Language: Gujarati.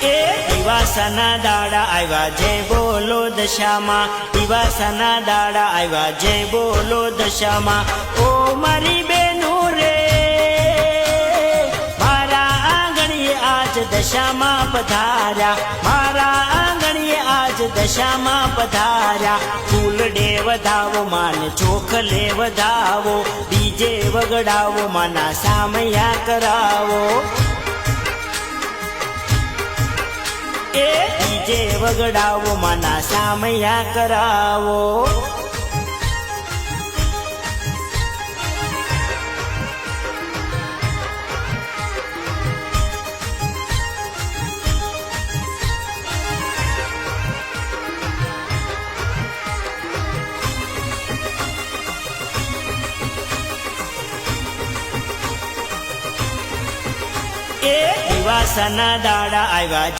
એ દિવાસાના દાડા આવ્યા જય બોલો દશામાં, દિવાસાના દાડા આવ્યા જય બોલો દશામાં. ઓ મારી બેનો રે મારા આંગણીએ આજ દશામાં પધાર્યા, મારા આંગણીએ આજ દશામાં પધાર્યા. ફૂલડે વધાવો માને ચોખલે વધાવો, ડીજે વગડાવો માના સામૈયા કરાવો. એ ડીજે વગડાવો માના સામૈયા કરાવો. એ દિવાસાના દાડા આવ્યા